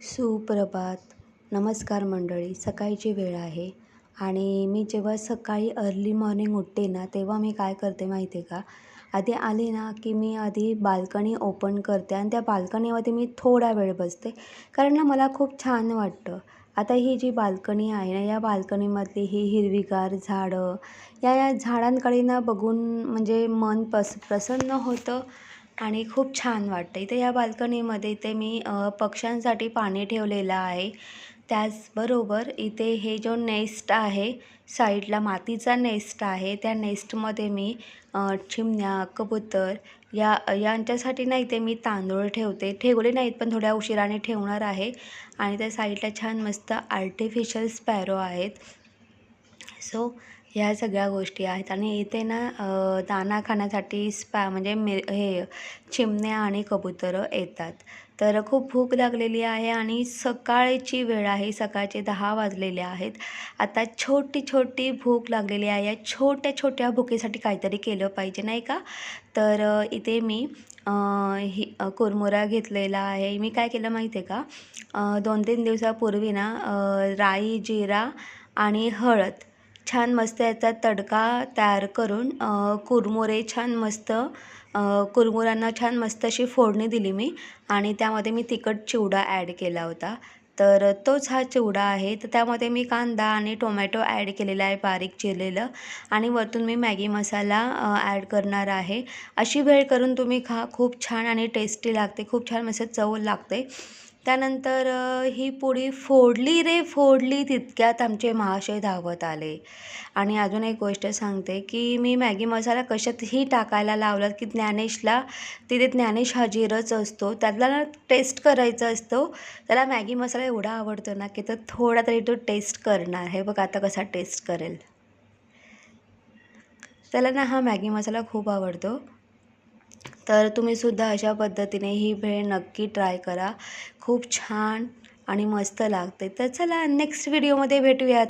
सुप्रभात. नमस्कार मंडळी. सकाळची वेळ आहे आणि मी जेव्हा सकाळी अर्ली मॉर्निंग उठते ना, तेव्हा मी काय करते माहिती आहे का? आधी आले ना, की मी आधी बाल्कनी ओपन करते आणि त्या बाल्कनीमध्ये मी थोडा वेळ बसते. कारण ना मला खूप छान वाटतं. आता ही जी बाल्कनी आहे ना, या बाल्कनीमधली ही हिरवीगार झाडं, या झाडांकडे ना बघून म्हणजे मन प्रसन्न होतं आणि खूप छान वाटतं. इथे या बाल्कनीमध्ये इथे मी पक्ष्यांसाठी पाणी ठेवलेलं आहे. त्याचबरोबर इथे हे जो नेस्ट आहे, साईडला मातीचा नेस्ट आहे. त्या नेस्टमध्ये मी चिमण्या, कबूतर यांच्यासाठी ना इथे मी तांदूळ ठेवते. ठेवले नाहीत पण थोड्या उशिराने ठेवणार आहे. आणि त्या साईडला छान मस्त आर्टिफिशियल स्पॅरो आहेत. सो ह्या सगळ्या गोष्टी आहेत आणि इथे ना दाणा खाण्यासाठी म्हणजे हे चिमण्या आणि कबुतरं येतात. तर खूप भूक लागलेली आहे आणि सकाळची वेळ आहे. सकाळचे 10 वाजलेले आहेत. आता छोटी भूक लागलेली आहे. या छोट्या भुकेसाठी काहीतरी केलं पाहिजे नाही का? तर इथे मी कुरमुरा घेतलेला आहे. मी काय केलं माहिती आहे का? 2-3 दिवसापूर्वी ना राई, जिरा आणि हळद छान मस्त याचा तडका तयार करून कुरमुरे छान मस्त कुरमुऱ्यांना छान मस्त अशी फोडणी दिली मी आणि त्यामध्ये मी तिखट चिवडा ॲड केला होता. तर तोच हा चिवडा आहे. तर त्यामध्ये मी कांदा आणि टोमॅटो ॲड केलेला आहे बारीक चिरलेलं आणि वरतून मी मॅगी मसाला ॲड करणार आहे. अशी भेळ करून तुम्ही खा. खूप छान आणि टेस्टी लागते. खूप छान मस्त चव लागते. त्यानंतर ही पुडी फोडली रे फोडली तितक्यात आमचे महाशय धावत आले. आणि अजून एक गोष्ट सांगते की मी मॅगी मसाला कशातही टाकायला लावला की ज्ञानेशला तिथे ज्ञानेश हजीरच असतो. त्यातला ना टेस्ट करायचा असतो. त्याला मॅगी मसाला एवढा आवडतो ना की तो थोडा तरी तो टेस्ट करणार. हे बघ आता कसा टेस्ट करेल. त्याला ना हा मॅगी मसाला खूप आवडतो. तर तुम्हीसुद्धा अशा पद्धतीने ही भेळ नक्की ट्राय करा. खूप छान आणि मस्त लागते. तर चला नेक्स्ट व्हिडिओमध्ये भेटूयात.